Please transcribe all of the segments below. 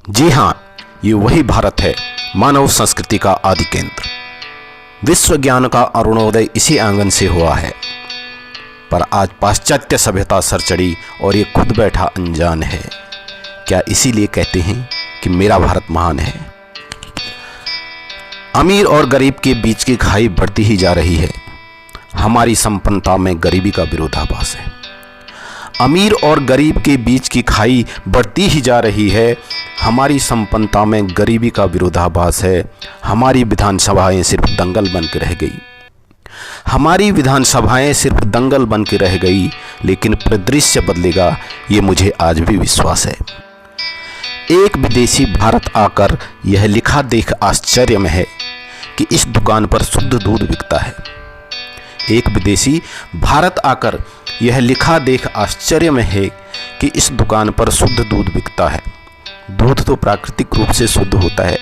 जी हाँ, ये वही भारत है, मानव संस्कृति का आदि केंद्र। विश्व ज्ञान का अरुणोदय इसी आंगन से हुआ है। पर आज पाश्चात्य सभ्यता सर चढ़ी और ये खुद बैठा अनजान है। क्या इसीलिए कहते हैं कि मेरा भारत महान है? अमीर और गरीब के बीच की खाई बढ़ती ही जा रही है। हमारी संपन्नता में गरीबी का विरोधाभास है। अमीर और गरीब के बीच की खाई बढ़ती ही जा रही है। हमारी संपन्नता में गरीबी का विरोधाभास है। हमारी विधानसभाएं सिर्फ दंगल बन के रह गई। हमारी विधानसभाएं सिर्फ दंगल बन के रह गई, लेकिन परिदृश्य बदलेगा, ये मुझे आज भी विश्वास है। एक विदेशी भारत आकर यह लिखा देख आश्चर्य में है कि इस दुकान पर शुद्ध दूध बिकता है। एक विदेशी भारत आकर यह लिखा देख आश्चर्य में है कि इस दुकान पर शुद्ध दूध बिकता है। दूध तो प्राकृतिक रूप से शुद्ध होता है।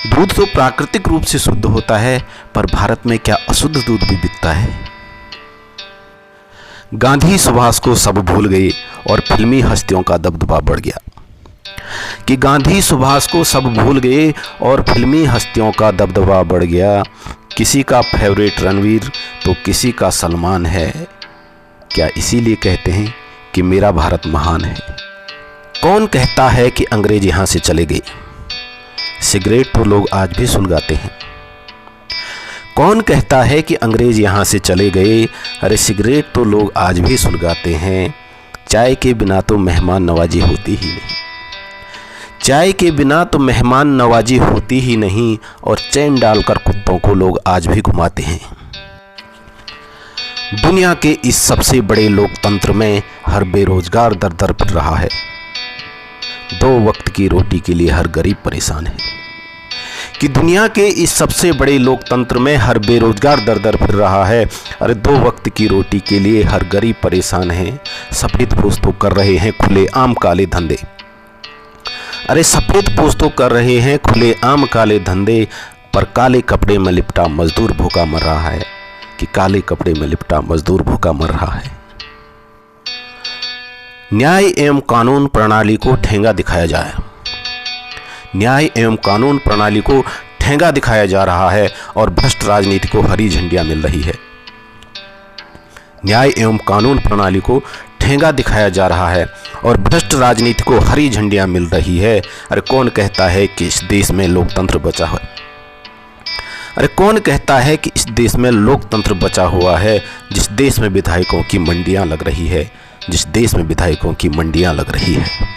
दूध तो प्राकृतिक रूप से शुद्ध होता है, पर भारत में क्या अशुद्ध दूध भी बिकता है? गांधी सुभाष को सब भूल गए और फिल्मी हस्तियों का दबदबा बढ़ गया। कि गांधी सुभाष को सब भूल गए और फिल्मी हस्तियों का दबदबा बढ़ गया। किसी का फेवरेट रणवीर तो किसी का सलमान है। क्या इसीलिए कहते हैं कि मेरा भारत महान है? कौन कहता है कि अंग्रेज यहां से चले गए? सिगरेट तो लोग आज भी सुलगाते हैं। कौन कहता है कि अंग्रेज यहां से चले गए? अरे सिगरेट तो लोग आज भी सुलगाते हैं। चाय के बिना तो मेहमान नवाजी होती ही नहीं। चाय के बिना तो मेहमान नवाजी होती ही नहीं, और चैन डालकर कुत्तों को लोग आज भी घुमाते हैं। दुनिया के इस सबसे बड़े लोकतंत्र में हर बेरोजगार दर दर फिर रहा है। 2 वक्त की रोटी के लिए हर गरीब परेशान है। कि दुनिया के इस सबसे बड़े लोकतंत्र में हर बेरोजगार दर दर फिर रहा है। अरे 2 वक्त की रोटी के लिए हर गरीब परेशान है। सफेद पोस्ट तो कर रहे हैं खुले आम काले धंधे। अरे सफेद पोस्ट तो कर रहे हैं खुले आम काले धंधे, पर काले कपड़े में लिपटा मजदूर भूखा मर रहा है। कि काले कपड़े में लिपटा मजदूर भूखा मर रहा है। न्याय एवं कानून प्रणाली को ठेंगा दिखाया जाए। न्याय एवं कानून प्रणाली को ठेंगा दिखाया जा रहा है और भ्रष्ट राजनीति को हरी झंडियां मिल रही है। न्याय एवं कानून प्रणाली को ठेंगा दिखाया जा रहा है और भ्रष्ट राजनीति को हरी झंडियां मिल रही है। अरे कौन कहता है कि इस देश में लोकतंत्र बचा है? अरे कौन कहता है कि इस देश में लोकतंत्र बचा हुआ है? जिस देश में विधायकों की मंडियां लग रही है, जिस देश में विधायकों की मंडियां लग रही है।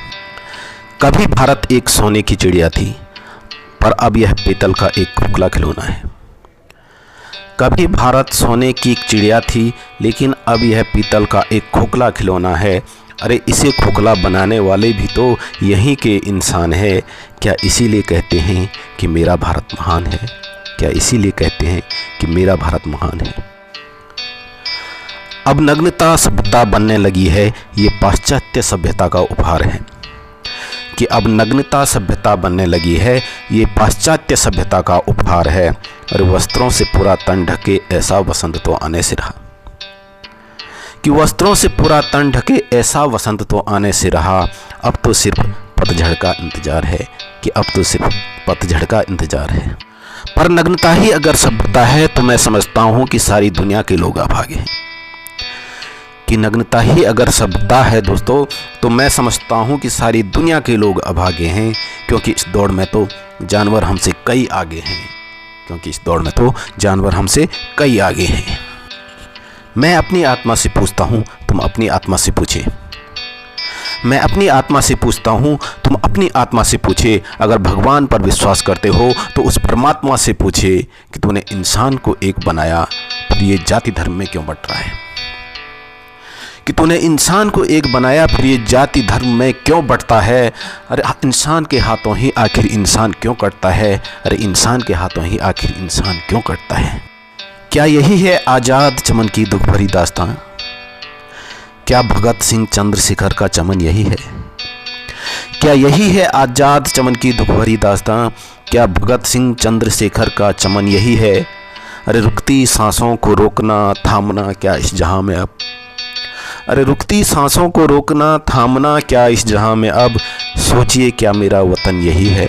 कभी भारत एक सोने की चिड़िया थी, पर अब यह पीतल का एक खोखला खिलौना है। कभी भारत सोने की चिड़िया थी, लेकिन अब यह पीतल का एक खोखला खिलौना है। अरे इसे खोखला बनाने वाले भी तो यहीं के इंसान है। क्या इसीलिए कहते हैं कि मेरा भारत महान है? क्या इसीलिए कहते हैं कि मेरा भारत महान है? अब नग्नता सभ्यता बनने लगी है, ये पाश्चात्य सभ्यता का उपहार है। कि अब नग्नता सभ्यता बनने लगी है, ये पाश्चात्य सभ्यता का उपहार है। और वस्त्रों से पूरा तन ढके ऐसा वसंत तो आने से रहा। कि वस्त्रों से पूरा तन ढके ऐसा वसंत तो आने से रहा। अब तो सिर्फ पतझड़ का इंतजार है। कि अब तो सिर्फ पतझड़ का इंतजार है। पर नग्नता ही अगर सभ्यता है तो मैं समझता हूं कि सारी दुनिया के लोग अभागे हैं। कि नग्नता ही अगर सभ्यता है दोस्तों, तो मैं समझता हूं कि सारी दुनिया के लोग अभागे हैं। क्योंकि इस दौड़ में तो जानवर हमसे कई आगे हैं। क्योंकि इस दौड़ में तो जानवर हमसे कई आगे हैं। मैं अपनी आत्मा से पूछता हूं, तुम अपनी आत्मा से पूछे। मैं अपनी आत्मा से पूछता हूं, तुम अपनी आत्मा से पूछे। अगर भगवान पर विश्वास करते हो तो उस परमात्मा से पूछे कि तूने इंसान को एक बनाया, फिर ये जाति धर्म में क्यों बंट रहा है? कि तूने इंसान को एक बनाया, फिर ये जाति धर्म में क्यों बंटता है? अरे इंसान के हाथों ही आखिर इंसान क्यों कटता है? अरे इंसान के हाथों ही आखिर इंसान क्यों कटता है? क्या यही है आज़ाद चमन की दुख भरी दास्तां? क्या भगत सिंह चंद्रशेखर का चमन यही है? क्या यही है आज़ाद चमन की दुख भरी दास्तां? क्या भगत सिंह चंद्रशेखर का चमन यही है? अरे रुकती सांसों को रोकना थामना क्या इस जहां में अब? अरे रुकती सांसों को रोकना थामना क्या इस जहां में अब? सोचिए, क्या मेरा वतन यही है?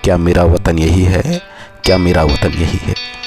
क्या मेरा वतन यही है? क्या मेरा वतन यही है?